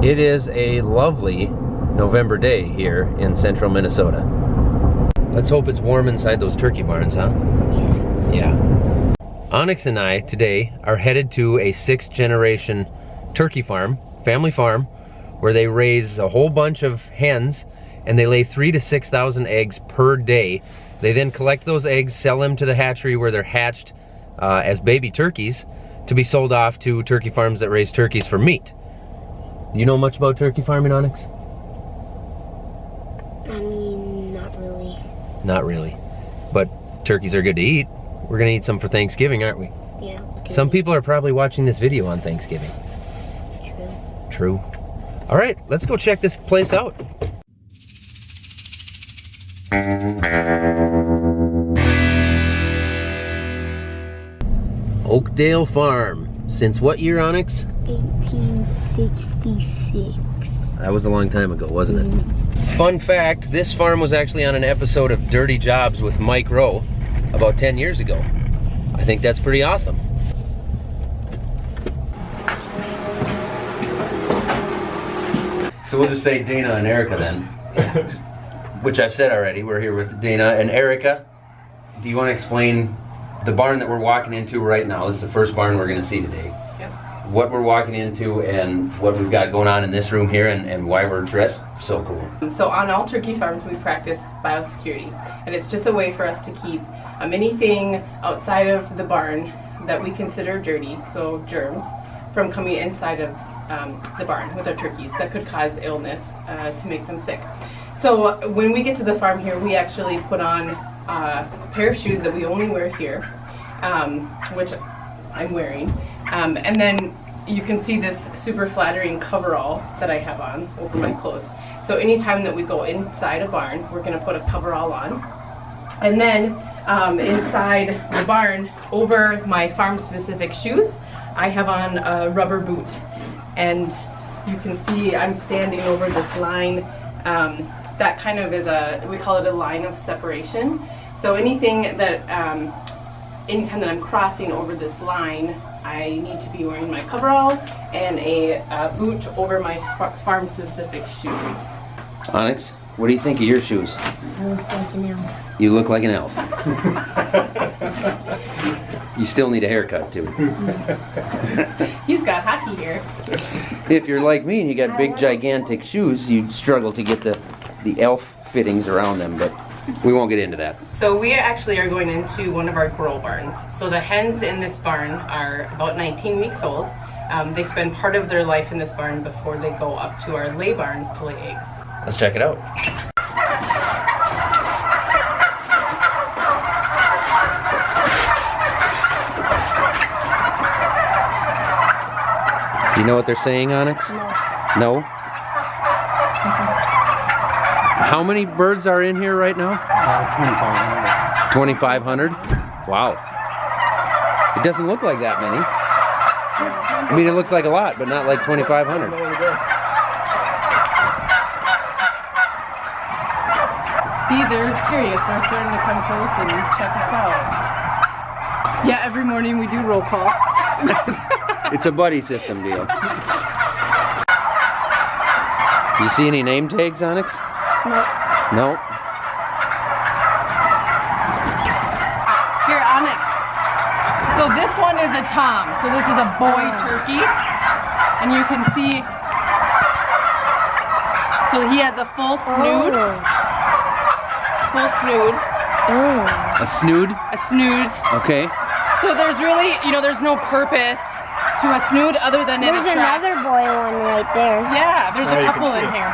It is a lovely November day here in central Minnesota. Let's hope it's warm inside those turkey barns, huh? Yeah. Onyx and I today are headed to a 6th generation turkey farm, family farm, where they raise a whole bunch of hens and they lay 3,000 to 6,000 eggs per day. They then collect those eggs, sell them to the hatchery where they're hatched as baby turkeys to be sold off to turkey farms that raise turkeys for meat. Do you know much about turkey farming, Onyx? I mean, not really. Not really. But turkeys are good to eat. We're gonna eat some for Thanksgiving, aren't we? Yeah. Some people are probably watching this video on Thanksgiving. True. True. All right, let's go check this place out. Oakdale Farm. Since what year, Onyx? 1866. That was a long time ago, wasn't it? Fun fact, this farm was actually on an episode of Dirty Jobs with Mike Rowe about 10 years ago. I think that's pretty awesome. So we'll just say Dana and Erica then. Which I've said already. We're here with Dana and Erica. Do you want to explain the barn that we're walking into right now? This is the first barn we're going to see today. Yep. What we're walking into and what we've got going on in this room here and why we're dressed so cool. So on all turkey farms we practice biosecurity, and it's just a way for us to keep anything outside of the barn that we consider dirty, so germs, from coming inside of the barn with our turkeys that could cause illness to make them sick. So when we get to the farm here, we actually put on a pair of shoes that we only wear here, which I'm wearing, and then you can see this super flattering coverall that I have on over my clothes. So anytime that we go inside a barn, we're going to put a coverall on, and then inside the barn, over my farm-specific shoes, I have on a rubber boot, and you can see I'm standing over this line. That kind of is we call it a line of separation. So anything that, anytime that I'm crossing over this line, I need to be wearing my coverall and a boot over my farm-specific shoes. Onyx, what do you think of your shoes? I look like an elf. You look like an elf. You still need a haircut too. He's got hockey hair. If you're like me and you got big gigantic shoes, you'd struggle to get the elf fittings around them, but we won't get into that. So we actually are going into one of our grow barns. So the hens in this barn are about 19 weeks old. They spend part of their life in this barn before they go up to our lay barns to lay eggs. Let's check it out. You know what they're saying, Onyx? No. No? How many birds are in here right now? 2,500. 2,500? Wow. It doesn't look like that many. I mean, it looks like a lot, but not like 2,500. See, they're curious. They're starting to come close and check us out. Yeah, every morning we do roll call. It's a buddy system deal. You see any name tags, Onyx? Nope. No? Here, Onyx. So this one is a Tom. So this is a boy turkey. And you can see, so he has a full snood. Full snood. A snood? A snood. Okay. So there's really, there's no purpose to a snood other than it There's attracts. another boy one right there. Yeah, there's a you couple can in see. here.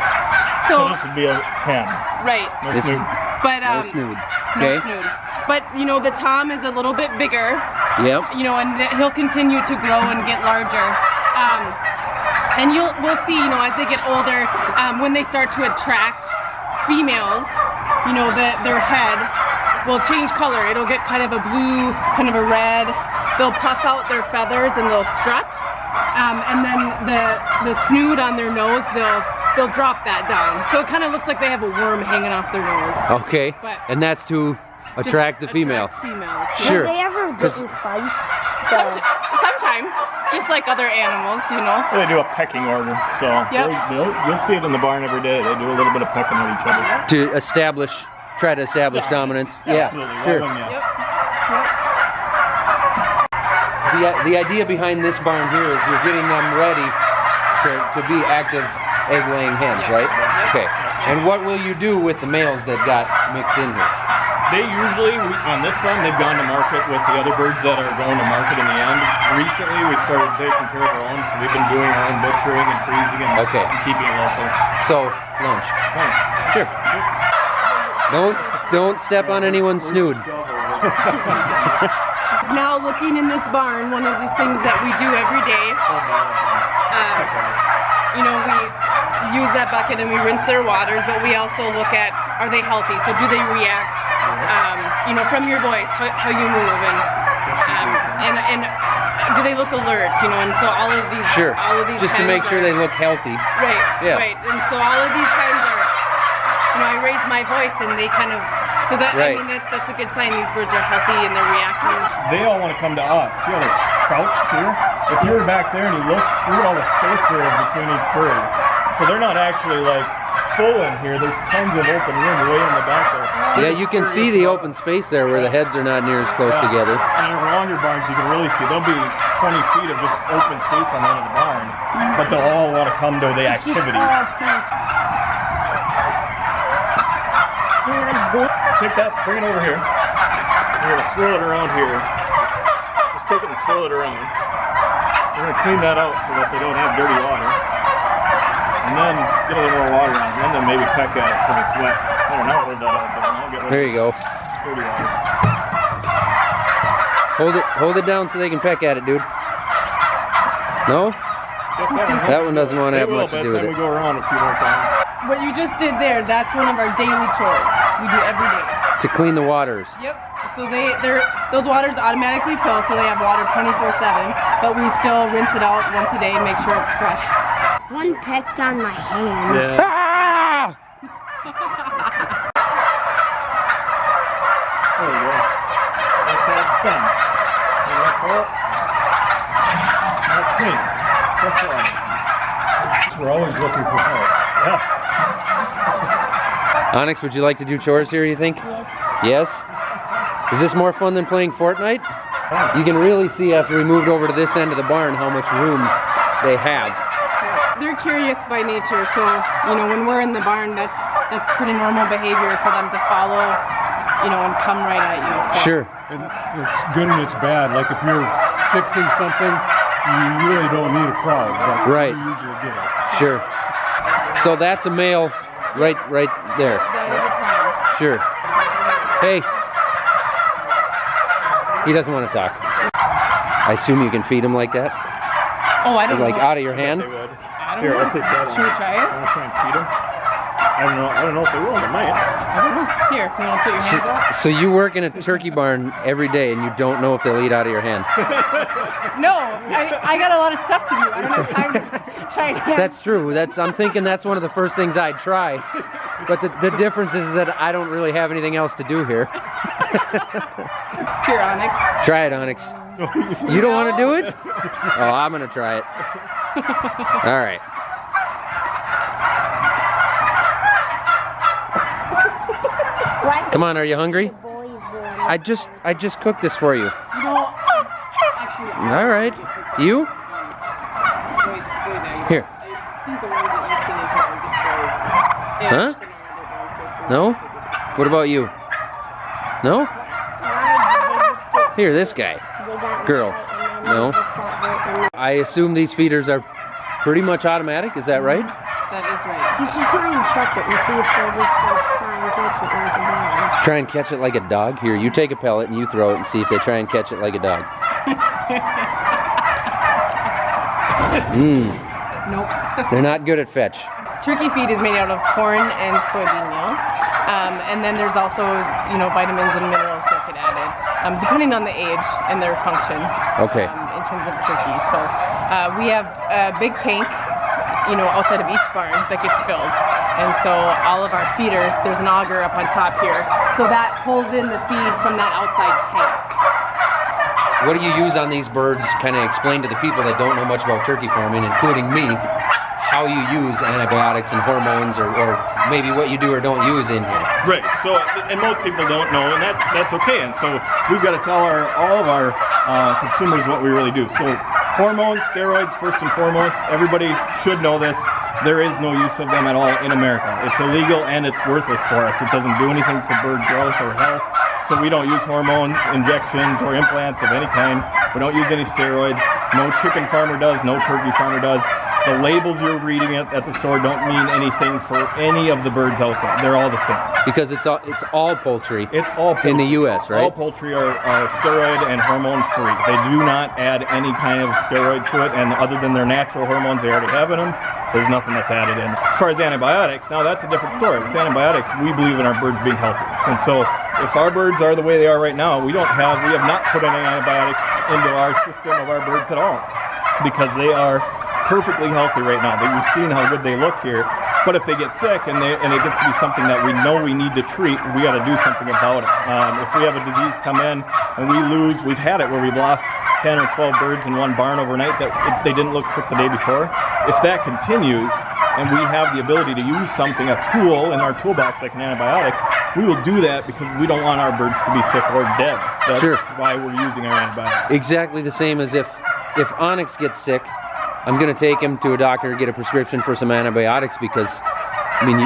So So, this would be a hen. right. No This- snood. But No snood. no Okay. snood. But the Tom is a little bit bigger, Yep. and he'll continue to grow and get larger. And we'll see, as they get older, when they start to attract females, their head will change color. It'll get kind of a blue, kind of a red. They'll puff out their feathers and they'll strut. And then the snood on their nose, they'll drop that down. So it kind of looks like they have a worm hanging off their nose. Okay. But- And that's to attract the female. Attract females. Sure. Do they ever get in fights? Sometimes, just like other animals, you know. They do a pecking order, so Yep. you'll see it in the barn every day. They do a little bit of pecking at each other. To try to establish dominance. Yeah, Absolutely. sure. Well, yeah. Yep. The idea behind this barn here is you're getting them ready to be active egg-laying hens, right? Okay. And what will you do with the males that got mixed in here? They usually, on this farm, they've gone to market with the other birds that are going to market in the end. Recently, we started taking care of our own, so we've been doing our own butchering and freezing and keeping it local. So, lunch. Sure. Don't step on anyone's snood. Now looking in this barn, one of the things that we do every day, you know, we use that bucket and we rinse their waters, but we also look at, are they healthy? So do they react, you know, from your voice, how you move, and do they look alert, you know, and so all of these, all of these just to make sure they look healthy. Right, yeah. Right, and so all of these kinds are, you know, I raise my voice and they kind of, so that, I mean, that's a good sign these birds are healthy and they're reacting. They all want to come to us. See how they're crouched here? If you were back there and you look at all the space there is between each bird. So they're not actually like full in here. There's tons of open room way in the back there. Yeah, you can see the open space there where the heads are not near as close together. And in longer barns you can really see. There'll be 20 feet of just open space on the end of the barn. But they'll all want to come to the activity. Take that, bring it over here. We're gonna swirl it around here. Just take it and swirl it around. We're gonna clean that out so that they don't have dirty water. And then get a little more water on it, and then maybe peck at it because it's wet. I don't know, hold that out there. I'll get rid of There you go. dirty water. Hold it down so they can peck at it, dude. No? That one doesn't want to have much to do with it. We go around a few more times. What you just did there, that's one of our daily chores we do every day. To clean the waters. Yep. So those waters automatically fill, so they have water 24/7, but we still rinse it out once a day and make sure it's fresh. One pecked on my hand. Yeah. Ah! There we go. That's how it's done. That's clean. That's all. We're always looking for help. Yeah. Onyx, would you like to do chores here, you think? Yes. Yes? Is this more fun than playing Fortnite? You can really see after we moved over to this end of the barn how much room they have. They're curious by nature, so you know when we're in the barn, that's pretty normal behavior for them to follow, you know, and come right at you. So. Sure. And it's good and it's bad. Like if you're fixing something, you really don't need a crowd, but Right. you usually get it. Sure. So that's a male right there. That is a time. Sure. Hey. He doesn't want to talk. I assume you can feed him like that? Oh, I don't Like know. out of your hand? They would. I don't Here, know. I'll take that. Should we try it? I'll try and feed them. I don't know if they will. They might. I don't know. Here, you want to put your hands up? So you work in a turkey barn every day and you don't know if they'll eat out of your hand? No, I got a lot of stuff to do. I don't have time to try to. That's true. I'm thinking that's one of the first things I'd try. But the difference is that I don't really have anything else to do here. Here, Onyx. Try it, Onyx. You don't want to do it? Oh, I'm going to try it. All right. Come on, are you hungry? The boys doing it. I just cooked this for you. You don't actually. All right. You? Wait now. Here. I think the one that you can is Huh? No? What about you? No? Here, this guy. They got Girl. right, and then No. they just got right, and I assume these feeders are pretty much automatic, is that right? That is right. you should try and check it and see if they'll just like try and catch it like a dog. Try and catch it like a dog? Here, you take a pellet and you throw it and see if they try and catch it like a dog. Nope. They're not good at fetch. Turkey feed is made out of corn and soybean meal. And then there's also, you know, vitamins and minerals that get added, depending on the age and their function. Okay. In terms of turkey. So we have a big tank you know, outside of each barn that gets filled. And so all of our feeders, there's an auger up on top here. So that pulls in the feed from that outside tank. What do you use on these birds? Kind of explain to the people that don't know much about turkey farming, including me, how you use antibiotics and hormones, or maybe what you do or don't use in here. Right. So, and most people don't know, and that's okay. And so we've got to tell all of our consumers what we really do. So hormones, steroids, first and foremost, everybody should know this. There is no use of them at all in America. It's illegal and it's worthless for us. It doesn't do anything for bird growth or health. So we don't use hormone injections or implants of any kind. We don't use any steroids. No chicken farmer does, no turkey farmer does. The labels you're reading at the store don't mean anything for any of the birds out there. They're all the same. Because it's all poultry. It's all poultry. In the U.S., right? All poultry are steroid and hormone free. They do not add any kind of steroid to it, and other than their natural hormones they already have in them, there's nothing that's added in. As far as antibiotics, now that's a different story. With antibiotics, we believe in our birds being healthy. And so if our birds are the way they are right now, we have not put any antibiotics into our system of our birds at all, because they are perfectly healthy right now. You've seen how good they look here. But if they get sick and it gets to be something that we know we need to treat, we got to do something about it. If we have a disease come in and we've had it where we've lost 10 or 12 birds in one barn overnight that they didn't look sick the day before. If that continues and we have the ability to use something, a tool in our toolbox like an antibiotic, we will do that because we don't want our birds to be sick or dead. That's why we're using our antibiotics. Exactly the same as if Onyx gets sick, I'm going to take him to a doctor and get a prescription for some antibiotics because, I mean,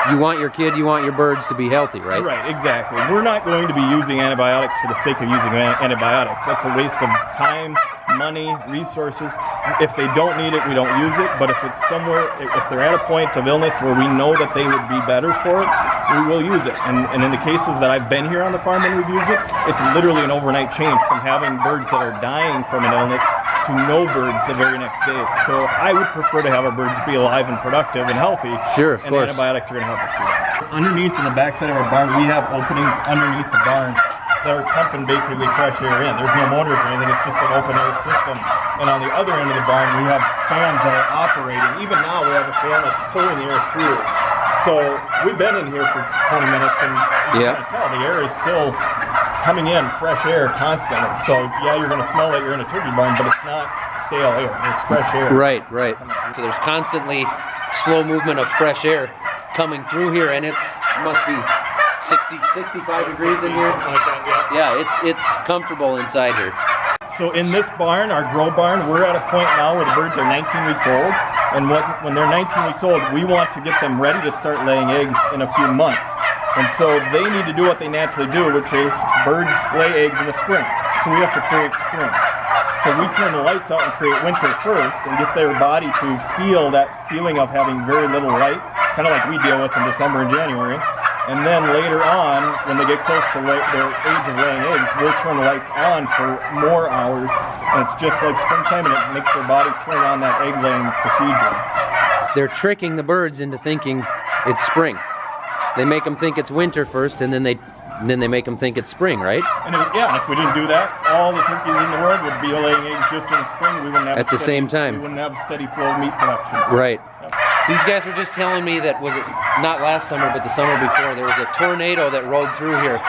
you want your kid, you want your birds to be healthy, right? Right, exactly. We're not going to be using antibiotics for the sake of using antibiotics. That's a waste of time, money, resources. If they don't need it, we don't use it. But if it's somewhere, if they're at a point of illness where we know that they would be better for it, we will use it. And in the cases that I've been here on the farm and we've used it, it's literally an overnight change from having birds that are dying from an illness to no birds the very next day. So I would prefer to have our birds be alive and productive and healthy. Sure, of course. Antibiotics are going to help us do that. Underneath in the backside of our barn, we have openings underneath the barn that are pumping basically fresh air in. There's no motors or anything, it's just an open air system. And on the other end of the barn, we have fans that are operating. Even now, we have a fan that's pulling air through it. So we've been in here for 20 minutes and you can tell the air is still coming in, fresh air constantly. So yeah, you're going to smell that you're in a turkey barn, but it's not stale air, it's fresh air. Right. So there's constantly slow movement of fresh air coming through here, and it must be 65 degrees in here. Like that, yeah, it's comfortable inside here. So in this barn, our grow barn, we're at a point now where the birds are 19 weeks old. And when they're 19 weeks old, we want to get them ready to start laying eggs in a few months. And so they need to do what they naturally do, which is birds lay eggs in the spring. So we have to create spring. So we turn the lights out and create winter first and get their body to feel that feeling of having very little light, kind of like we deal with in December and January. And then later on, when they get close to their age of laying eggs, we'll turn the lights on for more hours. And it's just like springtime, and it makes their body turn on that egg laying procedure. They're tricking the birds into thinking it's spring. They make them think it's winter first, and then they make them think it's spring, right? And if we didn't do that, all the turkeys in the world would be laying eggs just in the spring. We wouldn't have at the same time. We wouldn't have a steady flow of meat production. Right. These guys were just telling me that, was it not last summer, but the summer before, there was a tornado that rolled through here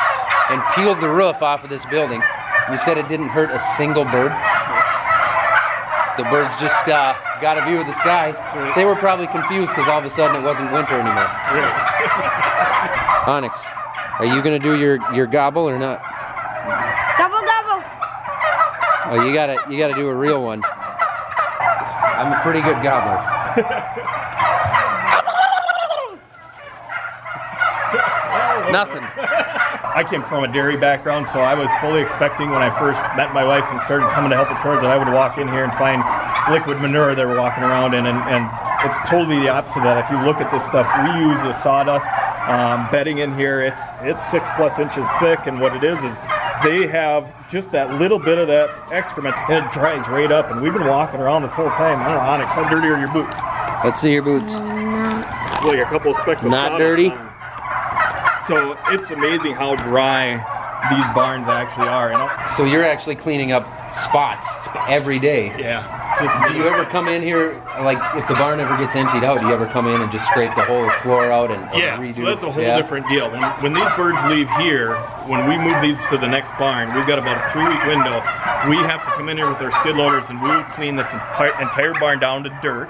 and peeled the roof off of this building. You said it didn't hurt a single bird? The birds just got a view of the sky. They were probably confused because all of a sudden it wasn't winter anymore. Onyx, are you going to do your gobble or not? Gobble, gobble. Oh, you gotta do a real one. I'm a pretty good gobbler. Nothing. I came from a dairy background, so I was fully expecting when I first met my wife and started coming to help with chores that I would walk in here and find liquid manure they were walking around in, and it's totally the opposite of that. If you look at this stuff, we use the sawdust bedding in here. It's 6+ inches thick, and what it is they have just that little bit of that excrement, and it dries right up. And we've been walking around this whole time. I don't know, Onyx, how dirty are your boots? Let's see your boots. Like a couple of specks of not sawdust dirty. on them. So it's amazing how dry these barns actually are. You know? So you're actually cleaning up spots every day. Yeah. Do you ever come in here, like if the barn ever gets emptied out, do you ever come in and just scrape the whole floor out and redo? So that's a whole different deal. When these birds leave here, when we move these to the next barn, we've got about a 3-week window. We have to come in here with our skid loaders and we'll clean this entire barn down to dirt.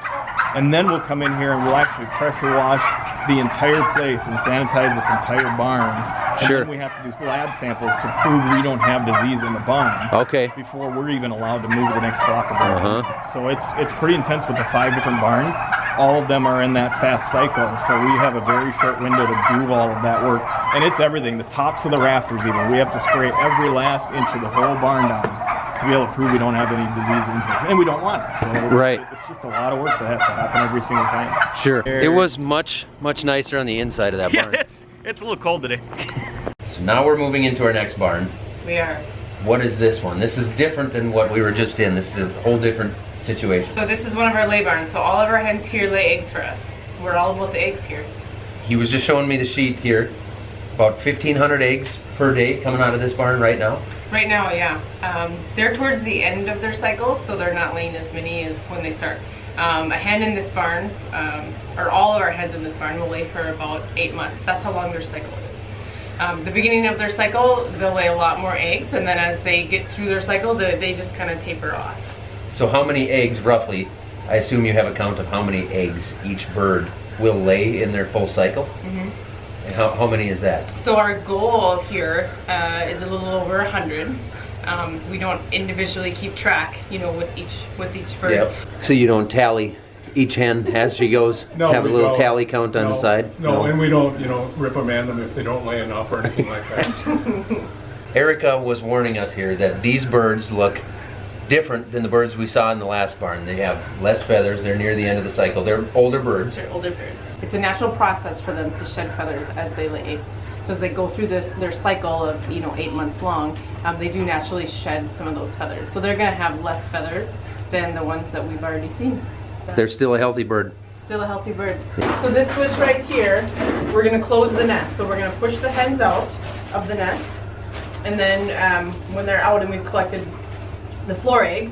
And then we'll come in here and we'll actually pressure wash the entire place and sanitize this entire barn. And then we have to do lab samples to prove we don't have disease in the barn. Okay. Before we're even allowed to move the next flock of birds. So it's pretty intense with the 5 different barns. All of them are in that fast cycle. So we have a very short window to do all of that work. And it's everything, the tops of the rafters even. We have to spray every last inch of the whole barn down to be able to prove we don't have any disease in here. And we don't want it. So it's just a lot of work that has to happen every single time. Sure. It was much nicer on the inside of that barn. Yeah, it's a little cold today. So now we're moving into our next barn. We are. What is this one? This is different than what we were just in. This is a whole different situation. So this is one of our lay barns. So all of our hens here lay eggs for us. We're all about the eggs here. He was just showing me the sheet here. About 1,500 eggs per day coming out of this barn right now. Right now, yeah. They're towards the end of their cycle, so they're not laying as many as when they start. A hen in this barn, or all of our hens in this barn, will lay for about 8 months. That's how long their cycle is. The beginning of their cycle, they'll lay a lot more eggs, and then as they get through their cycle, they just kind of taper off. So how many eggs, roughly, I assume you have a count of how many eggs each bird will lay in their full cycle? Mm-hmm. And how many is that? So our goal here is a little over 100. We don't individually keep track, with each bird. Yep. So you don't tally each hen as she goes? No, have a little tally count on the side? No, and we don't, reprimand them if they don't lay enough or anything like that. Erica was warning us here that these birds look different than the birds we saw in the last barn. They have less feathers. They're near the end of the cycle. They're older birds. They're older birds. It's a natural process for them to shed feathers as they lay eggs. So as they go through their cycle of 8 months long, they do naturally shed some of those feathers. So they're going to have less feathers than the ones that we've already seen. They're still a healthy bird. Still a healthy bird. So this switch right here, we're going to close the nest. So we're going to push the hens out of the nest, and then when they're out and we've collected the floor eggs,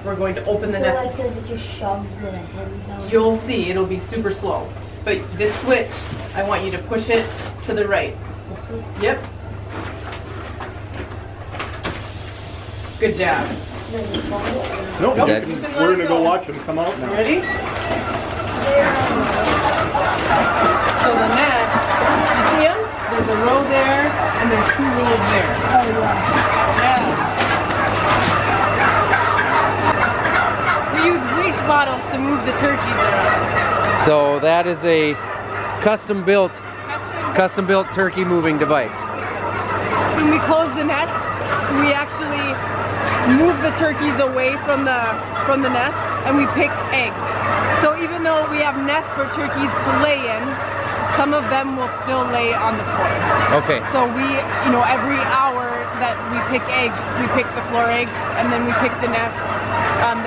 we're going to open the nest. So like, does it just shove the hens out? You'll see, it'll be super slow. But this switch, I want you to push it to the right. This one? Yep. Good job. Nope. Okay. We're going to go watch them come out now. Ready? So the nest, you see them? There's a row there, and there's 2 rows there. Oh, yeah. Yeah. We use bleach bottles to move the turkeys around. So that is a custom-built turkey moving device. When we close the nest, we actually move the turkeys away from the nest, and we pick eggs. So even though we have nests for turkeys to lay in, some of them will still lay on the floor. Okay. So we, every hour that we pick eggs, we pick the floor eggs, and then we pick the nest,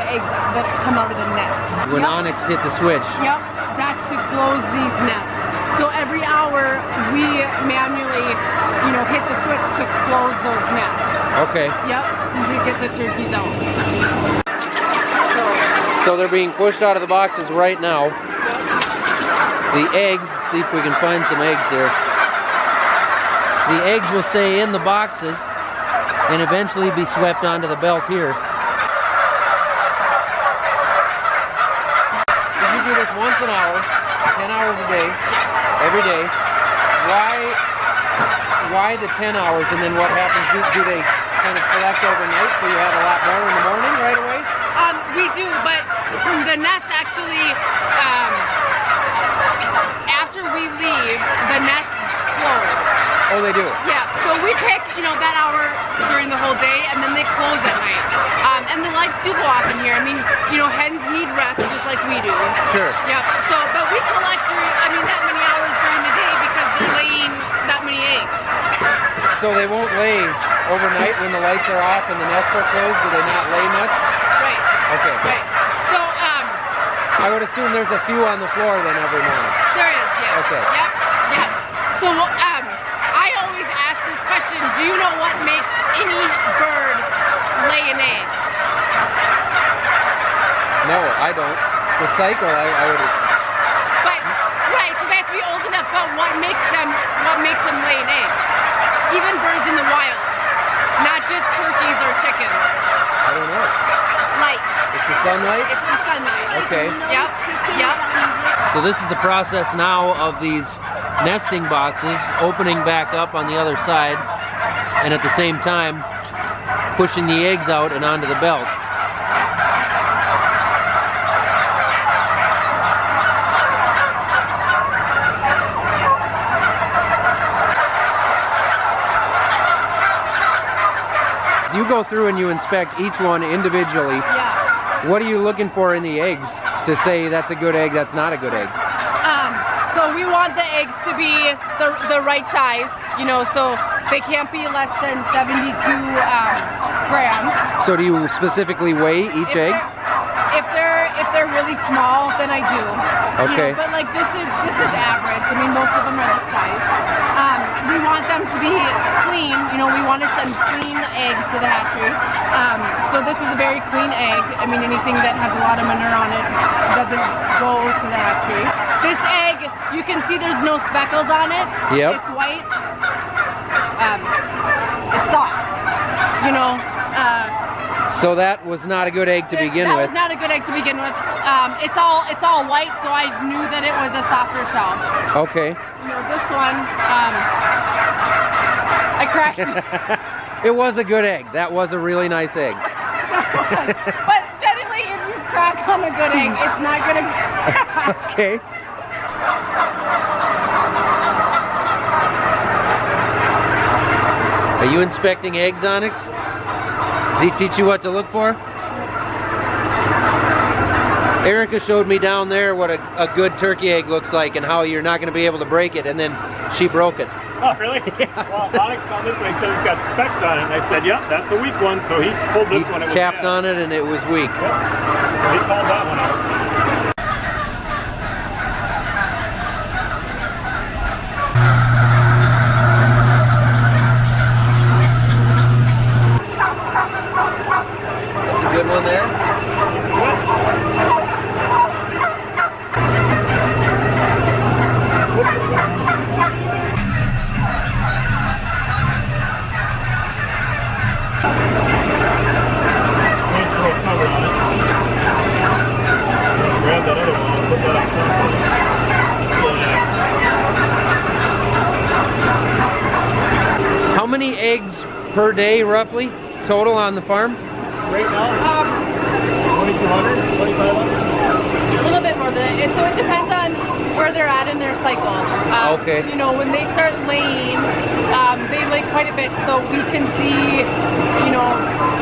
the eggs that come out of the nest. When Onyx hit the switch. Yep, that's to close these nests. So every hour we manually, hit the switch to close those nests. Okay. Yep, to get the turkeys out. So they're being pushed out of the boxes right now. The eggs, let's see if we can find some eggs here. The eggs will stay in the boxes and eventually be swept onto the belt here. If you do this once an hour, 10 hours a day, every day, why the 10 hours, and then what happens? Do they kind of collect overnight so you have a lot more in the morning right away? We do, but the nest actually, after we leave, the nest closes. Oh, they do? Yeah, so we pick, that hour during the whole day, and then they close at night. And the lights do go off in here. I mean, hens need rest just like we do. Sure. Yeah, so, but we collect that many hours during the day because they're laying that many eggs. So they won't lay overnight when the lights are off and the nests are closed? Do they not lay much? Right. Okay. Right. So, I would assume there's a few on the floor then every morning. There is, yes. Okay. Yep, yep. So, I always ask this question, do you know what makes any bird lay an egg? No, I don't. The cycle, I would. But right, so they have to be old enough. But what makes them lay an egg? Even birds in the wild, not just turkeys or chickens. I don't know. Light. It's the sunlight? It's the sunlight. Okay. Yep. Yep. So this is the process now of these nesting boxes opening back up on the other side, and at the same time pushing the eggs out and onto the belt. So you go through and you inspect each one individually. Yeah. What are you looking for in the eggs to say that's a good egg, that's not a good egg? So we want the eggs to be the right size, you know, so they can't be less than 72 grams. So do you specifically weigh each egg? If they're really small, then I do. Okay. You know, but like this is average. I mean, most of them are this size. We want them to be clean. You know, we want to send clean eggs to the hatchery. So this is a very clean egg. I mean, anything that has a lot of manure on it doesn't go to the hatchery. This egg, you can see there's no speckles on it. Yep. It's white. It's soft. You know. So that was not a good egg to begin That with. was not a good egg to begin with. It's all white, so I knew that it was a softer shell. Okay. You know, this one, I cracked. It was a good egg. That was a really nice egg. But generally, if you crack on a good egg, it's not gonna. Okay. Are you inspecting eggs, Onyx? Did he teach you what to look for? Erica showed me down there what a good turkey egg looks like and how you're not going to be able to break it, and then she broke it. Oh, really? Yeah. Well, Onyx found this one. He said it's got specks on it, and I said, "Yep, that's a weak one." So he pulled this one. It was tapped bad. on it, and it was weak. Yep. So he called that one out. That's a good one there. Grab that other one and put that up. How many eggs per day, roughly, total on the farm? Right now, 2,200, 2,500. A little bit more than it. So it depends on where they're at in their cycle. Okay. You know, when they start laying, they lay quite a bit, so we can see, you know,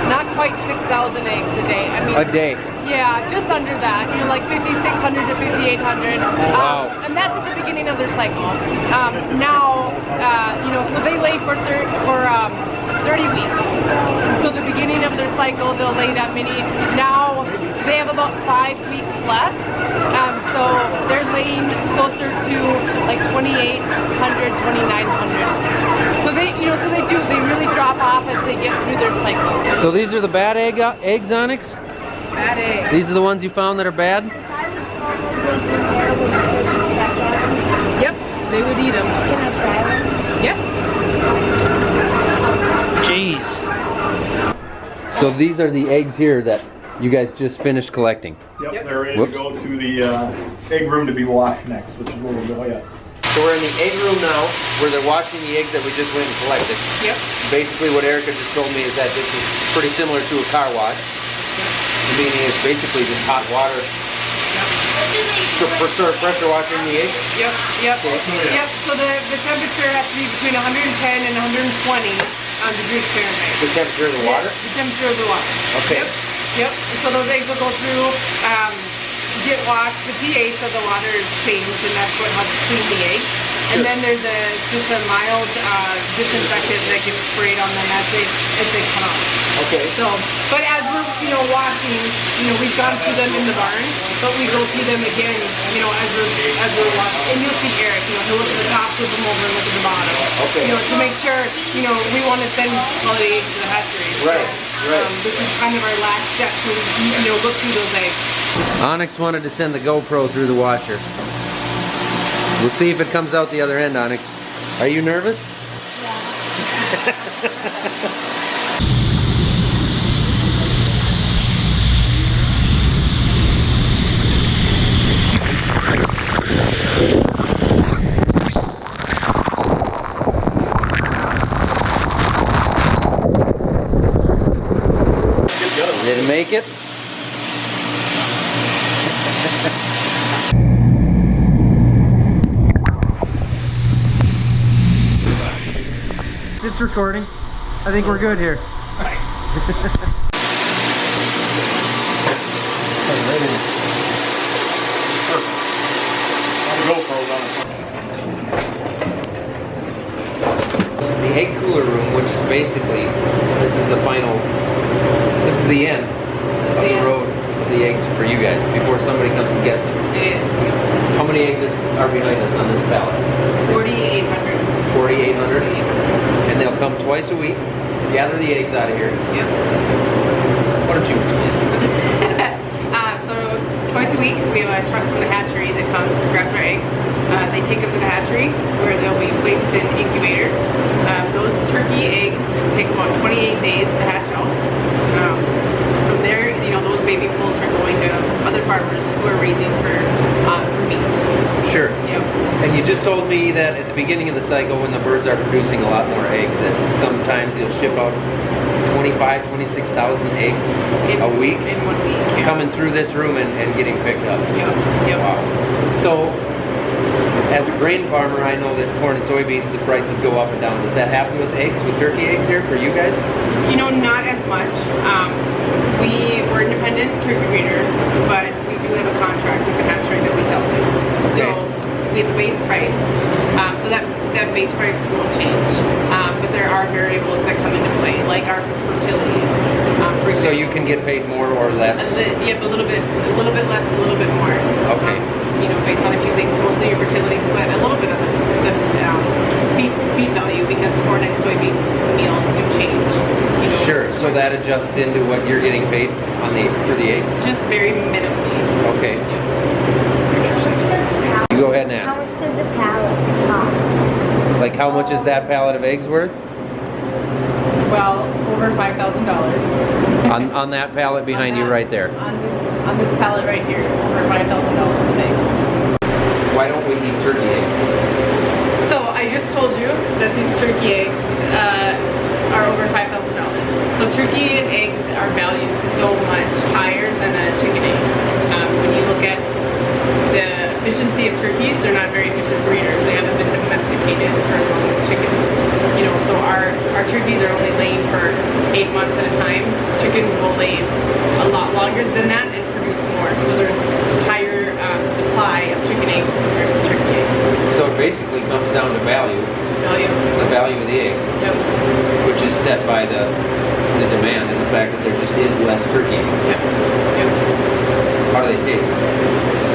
not quite 6,000 eggs a day. I mean, A day. Yeah, just under that. You know, like 5,600 to 5,800. Wow. And that's at the beginning of their cycle. Now, you know, so they lay for 30 weeks. So the beginning of their cycle, they'll lay that many. Now they have about 5 weeks left. So they're laying closer to like 2,800, 2,900. So they, you know, so they really drop off as they get through their cycle. So these are the bad eggs, Onyx? Bad eggs. These are the ones you found that are bad? Yep, they would eat them. Yep. Jeez. So these are the eggs here that you guys just finished collecting. Yep, they're ready Whoops. to go to the egg room to be washed next, which is where we'll go. Yeah. So we're in the egg room now, where they're washing the eggs that we just went and collected. Yep. Basically what Erica just told me is that this is pretty similar to a car wash. Meaning it's basically just hot water. So for pressure washing the eggs? Yep, yep, Okay. yep. So the temperature has to be between 110 and 120 degrees Fahrenheit. The temperature of the water? The temperature of the water. Okay. Yep. So those eggs will go through, get washed. The pH of the water is changed, and that's what helps clean the eggs. And then there's just a mild disinfectant that gets sprayed on them as they come out. Okay. So, but as we're, you know, washing, you know, we've gone through them in the barn, but we go through them again, you know, as we're washing. And you'll see Eric, you know, he'll look at the top, flip them over, and look at the bottom. Okay. You know, to make sure, you know, we want to send quality eggs to the hatchery. Right. Right. This is kind of our last step to, you know, look through those eggs. Onyx wanted to send the GoPro through the washer. We'll see if it comes out the other end, Onyx. Are you nervous? Did it make it? It's recording. I think we're good here. The egg cooler room, which is basically, this is the final, this is the end of the road of the eggs for you guys before somebody comes and gets them. It is. How many eggs are behind us on this pallet? 4,800. 4,800? And they'll come twice a week, gather the eggs out of here. Yep. Why don't you explain? So twice a week we have a truck from the hatchery that comes and grabs our eggs. They take them to the hatchery where they'll be placed in incubators. Those turkey eggs take about 28 days to hatch out. From there, you know, those baby poults are going to other farmers who are raising for meat. Sure. Yep. And you just told me that at the beginning of the cycle, when the birds are producing a lot more eggs, that sometimes you'll ship out 25,000, 26,000 eggs a week. In 1 week. Yeah. Coming through this room and getting picked up. Yep. Yep. Wow. So, as a grain farmer, I know that corn and soybeans, the prices go up and down. Does that happen with eggs, with turkey eggs here for you guys? You know, not as much. We're independent turkey breeders, but we do have a contract with the hatchery that we sell to. So we have a base price. So that base price won't change. But there are variables that come into play, like our fertilities. So you can get paid more or less? Yep, a little bit less, a little bit more. Okay. You know, based on a few things, mostly your fertility split, a little bit of the feed value, because corn and soybean meal do change. You know, Sure. So that adjusts into what you're getting paid on for the eggs? just very minimally. Okay. How You go ahead and ask. much does the pallet cost? Like, how much is that pallet of eggs worth? Well, over $5,000. On that pallet behind you right there. On this pallet right here, over $5,000 of eggs. Why don't we eat turkey eggs? So I just told you that these turkey eggs are over $5,000. So turkey eggs are valued so much higher than a chicken egg. When you look at the efficiency of turkeys, they're not very efficient breeders. They haven't been domesticated for as long as chickens. You know, so our turkeys are only laying for 8 months at a time. Chickens will lay a lot longer than that and produce more. So there's higher supply of chicken eggs compared to turkey eggs. So it basically comes down to value, Value. the value of the egg, Yep. which is set by the demand and the fact that there just is less turkey eggs. Yep. Yep. How do they taste?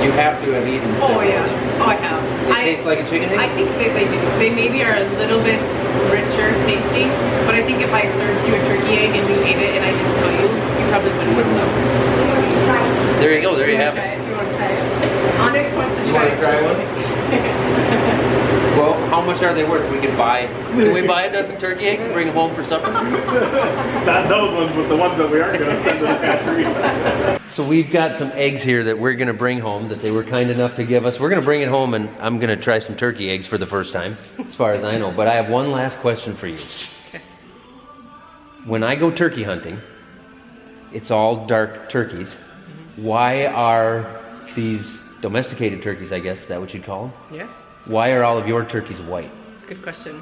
You have to have eaten Oh several yeah. of them. Oh, I have. It tastes like a chicken egg? I think that they do. They maybe are a little bit richer tasting, but I think if I served you a turkey egg and you ate it and I didn't tell you, you probably wouldn't know. Let's try it. There you go, there you have Try it. it. You want to try it? Onyx wants to You try wanna it. try one? Well, how much are they worth? Can we buy a dozen turkey eggs and bring them home for supper? Not those ones, but the ones that we aren't going to send to the hatchery. So we've got some eggs here that we're gonna bring home that they were kind enough to give us. We're gonna bring it home and I'm gonna try some turkey eggs for the first time, as far as I know. But I have one last question for you. Okay. When I go turkey hunting, it's all dark turkeys. Why are these domesticated turkeys, I guess, is that what you'd call them? Yeah. Why are all of your turkeys white? Good question.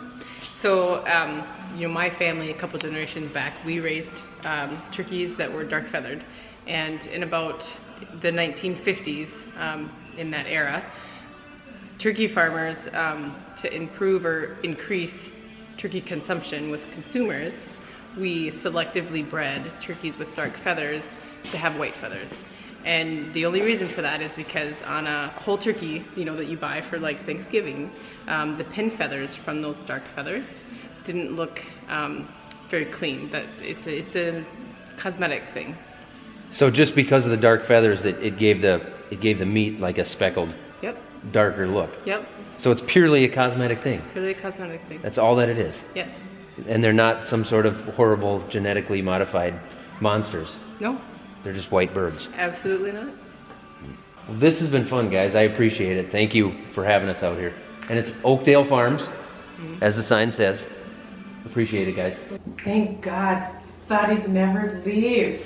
So, you know, my family, a couple generations back, we raised turkeys that were dark feathered. And in about the 1950s, in that era, turkey farmers, to improve or increase turkey consumption with consumers, we selectively bred turkeys with dark feathers to have white feathers. And the only reason for that is because on a whole turkey, you know, that you buy for like Thanksgiving, the pin feathers from those dark feathers didn't look very clean. That it's a cosmetic thing. So just because of the dark feathers, that it gave the meat like a speckled, Yep. darker look. Yep. So it's purely a cosmetic thing. Really a cosmetic thing. That's all that it is. Yes. And they're not some sort of horrible genetically modified monsters. No, They're just white birds. absolutely not. Well, this has been fun, guys. I appreciate it. Thank you for having us out here. And it's Oakdale Farms, as the sign says. Appreciate it, guys. Thank God. Thought he'd never leave.